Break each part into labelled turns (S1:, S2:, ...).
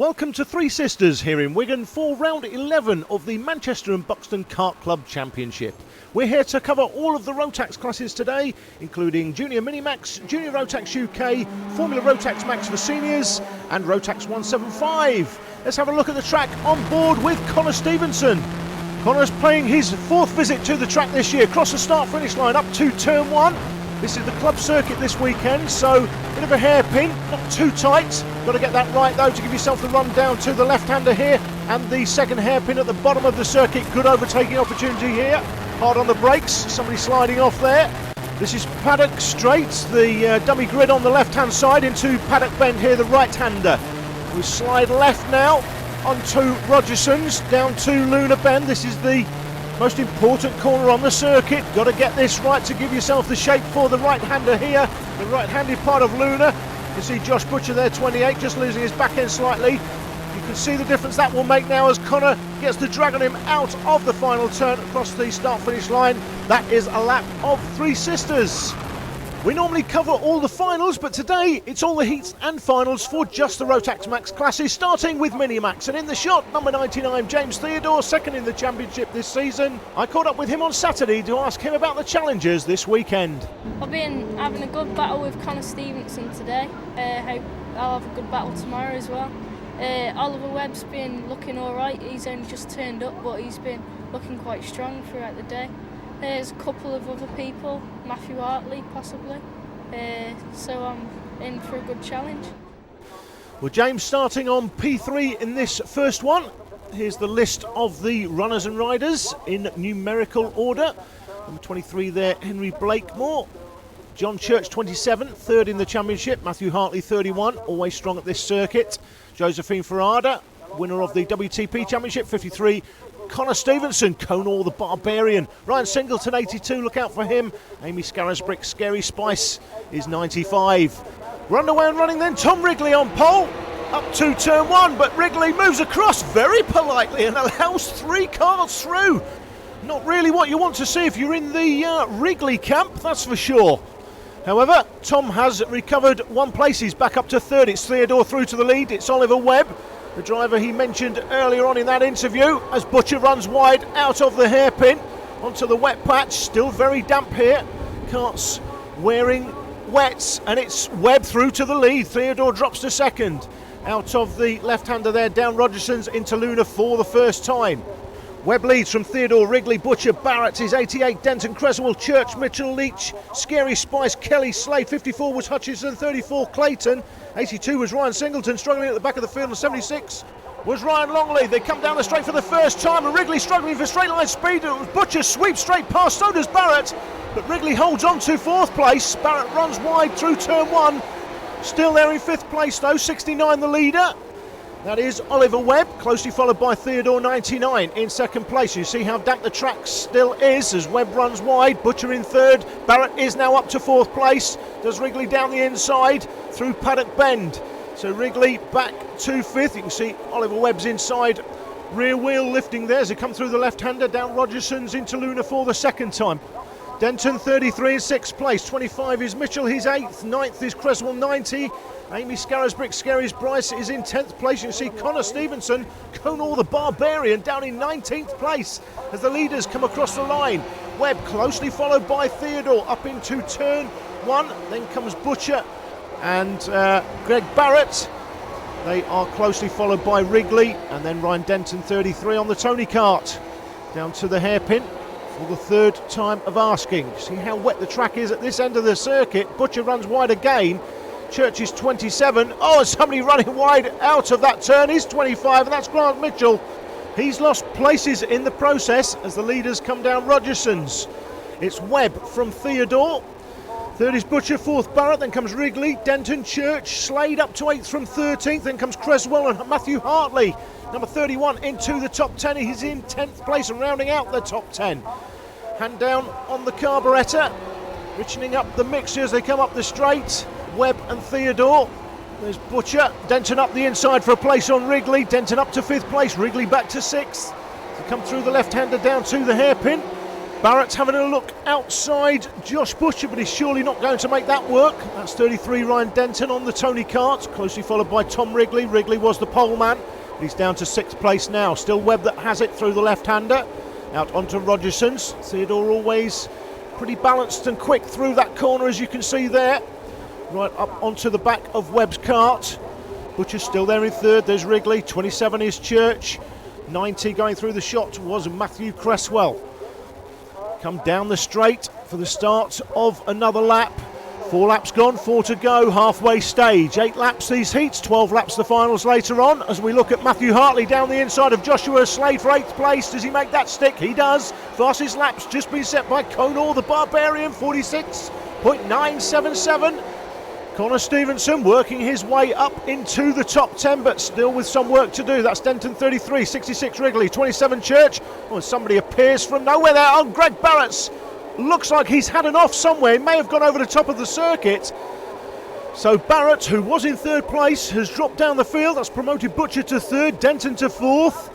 S1: Welcome to Three Sisters here in Wigan for round 11 of the Manchester and Buxton Kart Club Championship. We're here to cover all of the Rotax classes today, including Junior Minimax, Junior Rotax UK, Formula Rotax Max for seniors and Rotax 175. Let's have a look at the track on board with Connor Stevenson. Connor's playing his fourth visit to the track this year, across the start-finish line up to turn one. This is the club circuit this weekend, so a bit of a hairpin, not too tight. Got to get that right though to give yourself the run down to the left-hander here, and the second hairpin at the bottom of the circuit. Good overtaking opportunity here. Hard on the brakes, somebody sliding off there. This is Paddock Straight, the dummy grid on the left-hand side into Paddock Bend here, the right-hander. We slide left now onto Rogerson's, down to Luna Bend. This is the most important corner on the circuit. Got to get this right to give yourself the shape for the right-hander here, the right-handed part of Luna. You see Josh Butcher there, 28, just losing his back end slightly. You can see the difference that will make now as Connor gets the drag on him out of the final turn across the start-finish line. That is a lap of Three Sisters. We normally cover all the finals, but today it's all the heats and finals for just the Rotax Max classes, starting with Minimax. And in the shot, number 99, James Theodore, second in the championship this season. I caught up with him on Saturday to ask him about the challenges this weekend.
S2: I've been having a good battle with Connor Stevenson today. Hope I'll have a good battle tomorrow as well. Oliver Webb's been looking alright. He's only just turned up, but he's been looking quite strong throughout the day. There's a couple of other people, Matthew Hartley possibly, so I'm in for a good challenge.
S1: Well, James starting on P3 in this first one. Here's the list of the runners and riders in numerical order. Number 23 there, Henry Blakemore. John Church, 27, third in the championship. Matthew Hartley, 31, always strong at this circuit. Josephine Ferrada, winner of the WTP Championship, 53. Connor Stevenson, Conor the Barbarian. Ryan Singleton, 82, look out for him. Amy Scarisbrick, Scary Spice, is 95. We're underway and running then. Tom Wrigley on pole, up to turn one, but Wrigley moves across very politely and allows three cars through. Not really what you want to see if you're in the Wrigley camp, that's for sure. However, Tom has recovered one place. He's back up to third. It's Theodore through to the lead. It's Oliver Webb, the driver he mentioned earlier on in that interview, as Butcher runs wide out of the hairpin onto the wet patch. Still very damp here. Kart's wearing wets, and it's Webb through to the lead. Theodore drops to second. Out of the left-hander there, down Rogerson's into Luna for the first time. Webb leads from Theodore, Wrigley, Butcher, Barrett is 88, Denton, Creswell, Church, Mitchell, Leach, Scary Spice, Kelly, Slade, 54 was Hutchinson, 34 Clayton, 82 was Ryan Singleton, struggling at the back of the field, and 76 was Ryan Longley. They come down the straight for the first time, and Wrigley struggling for straight line speed. Butcher sweeps straight past, so does Barrett, but Wrigley holds on to fourth place. Barrett runs wide through turn one, still there in fifth place though, 69 the leader. That is Oliver Webb, closely followed by Theodore, 99 in second place. You see how damp the track still is as Webb runs wide. Butcher in third. Barrett is now up to fourth place. Does Wrigley down the inside through Paddock Bend. So Wrigley back to fifth. You can see Oliver Webb's inside rear wheel lifting there as they come through the left-hander. Down Rogerson's into Luna for the second time. Denton 33 in sixth place. 25 is Mitchell, he's eighth. Ninth is Creswell, 90. Amy Scarisbrick, Scary's Bryce is in 10th place. You can see Connor Stevenson, Conor the Barbarian, down in 19th place as the leaders come across the line. Webb closely followed by Theodore up into turn one. Then comes Butcher and Greg Barrett. They are closely followed by Wrigley, and then Ryan Denton, 33 on the Tony kart. Down to the hairpin for the third time of asking. See how wet the track is at this end of the circuit. Butcher runs wide again. Church is 27. Oh, somebody running wide out of that turn is 25, and that's Grant Mitchell. He's lost places in the process as the leaders come down Rogerson's. It's Webb from Theodore. Third is Butcher, fourth Barrett, then comes Wrigley, Denton, Church, Slade up to 8th from 13th, then comes Creswell and Matthew Hartley. Number 31 into the top 10, he's in 10th place and rounding out the top 10. Hand down on the carburettor, richening up the mixture as they come up the straight. Webb and Theodore. There's Butcher, Denton up the inside for a place on Wrigley, Denton up to 5th place, Wrigley back to 6th. They come through the left-hander down to the hairpin. Barrett's having a look outside Josh Butcher, but he's surely not going to make that work. That's 33 Ryan Denton on the Tony kart, closely followed by Tom Wrigley. Wrigley was the pole man. He's down to 6th place now. Still Webb that has it through the left-hander. Out onto Rogerson's. Theodore always pretty balanced and quick through that corner, as you can see there. Right up onto the back of Webb's kart. Butcher's still there in 3rd. There's Wrigley. 27 is Church. 90 going through the shot was Matthew Cresswell. Come down the straight for the start of another lap. 4 laps gone, 4 to go, halfway stage. 8 laps these heats, 12 laps the finals later on. As we look at Matthew Hartley down the inside of Joshua Slade for 8th place. Does he make that stick? He does. Fastest laps just been set by Conor the Barbarian, 46.977. Connor Stevenson working his way up into the top 10, but still with some work to do. That's Denton 33, 66 Wrigley, 27 Church. Oh, and somebody appears from nowhere there. Oh, Greg Barrett's looks like he's had an off somewhere. He may have gone over the top of the circuit. So Barrett, who was in 3rd place, has dropped down the field. That's promoted Butcher to 3rd, Denton to 4th,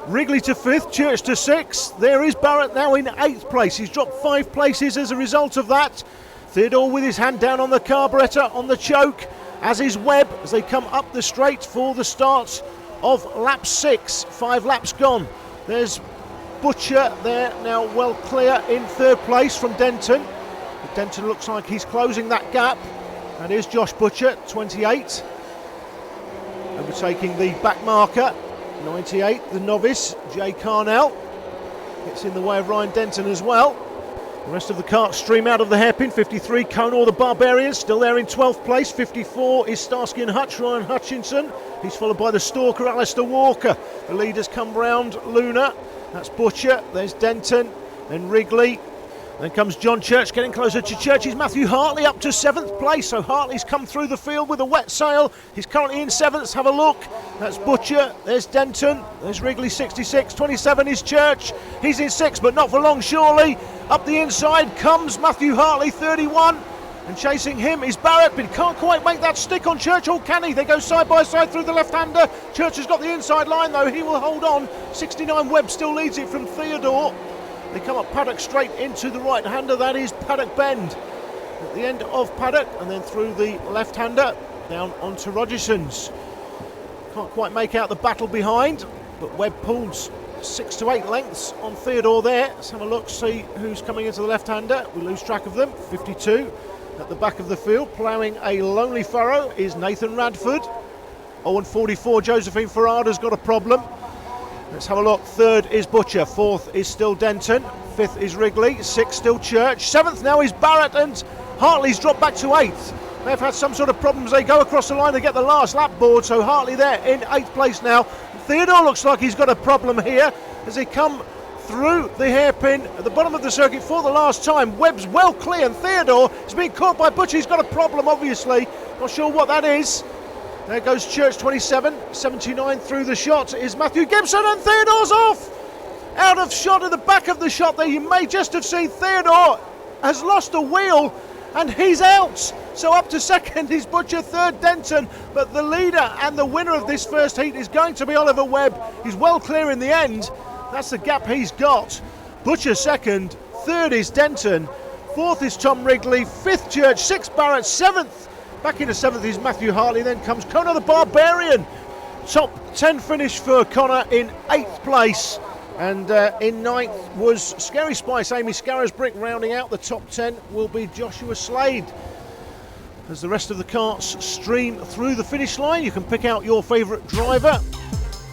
S1: Wrigley to 5th, Church to 6th. There is Barrett now in 8th place. He's dropped 5 places as a result of that. Theodore with his hand down on the carburettor, on the choke, as is Webb, as they come up the straight for the start of lap 6. 5 laps gone. There's Butcher there now well clear in 3rd place from Denton. But Denton looks like he's closing that gap. And here's Josh Butcher, 28. Overtaking the back marker, 98, the novice, Jay Carnell. Gets in the way of Ryan Denton as well. The rest of the kart stream out of the hairpin. 53, Conor the Barbarian, still there in 12th place. 54 is Starsky and Hutch, Ryan Hutchinson. He's followed by the stalker, Alistair Walker. The leaders come round Luna. That's Butcher, there's Denton, then Wrigley. Then comes John Church, getting closer to Church. He's Matthew Hartley up to 7th place. So Hartley's come through the field with a wet sail. He's currently in 7th. Let's have a look. That's Butcher, there's Denton, there's Wrigley 66, 27 is Church. He's in 6th, but not for long surely. Up the inside comes Matthew Hartley, 31. And chasing him is Barrett, but he can't quite make that stick on Church, or can he? They go side by side through the left-hander. Church has got the inside line though, he will hold on. 69 Webb still leads it from Theodore. They come up paddock straight into the right-hander, that is Paddock Bend. At the end of Paddock, and then through the left-hander, down onto Rogerson's. Can't quite make out the battle behind, but Webb pulls 6 to 8 lengths on Theodore there. Let's have a look, see who's coming into the left-hander. We lose track of them. 52 at the back of the field, ploughing a lonely furrow is Nathan Radford. Oh, and 44, Josephine Ferrada's got a problem. Let's have a look. 3rd is Butcher, 4th is still Denton, 5th is Wrigley, 6th still Church, 7th now is Barrett, and Hartley's dropped back to 8th. They've had some sort of problems. They go across the line, they get the last lap board, so Hartley there in 8th place now. Theodore looks like he's got a problem here as they come through the hairpin at the bottom of the circuit for the last time. Webb's well clear, and Theodore is being caught by Butcher. He's got a problem, obviously. Not sure what that is. There goes Church, 27, 79 through the shot is Matthew Gibson, and Theodore's off! Out of shot at the back of the shot there. You may just have seen Theodore has lost a wheel, and he's out. So up to 2nd is Butcher, 3rd Denton, but the leader and the winner of this first heat is going to be Oliver Webb. He's well clear in the end. That's the gap he's got. Butcher 2nd, 3rd is Denton, 4th is Tom Wrigley, 5th Church, 6th Barrett, 7th. Back into 7th is Matthew Hartley, then comes Conor the Barbarian. Top 10 finish for Conor in 8th place. And in 9th was Scary Spice, Amy Scarisbrick. Rounding out the top 10 will be Joshua Slade. As the rest of the karts stream through the finish line, you can pick out your favourite driver.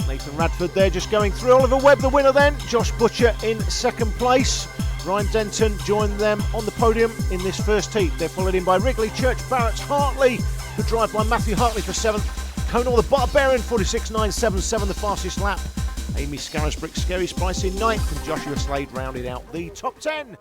S1: Nathan Radford there just going through. Oliver Webb the winner then. Josh Butcher in 2nd place. Ryan Denton joined them on the podium in this first heat. They're followed in by Wrigley, Church, Barrett, Hartley, who drive by Matthew Hartley for 7th. Conor the Barbarian, 46.977, the fastest lap. Amy Scarisbrick, Scary Spice in 9th, and Joshua Slade rounded out the top 10.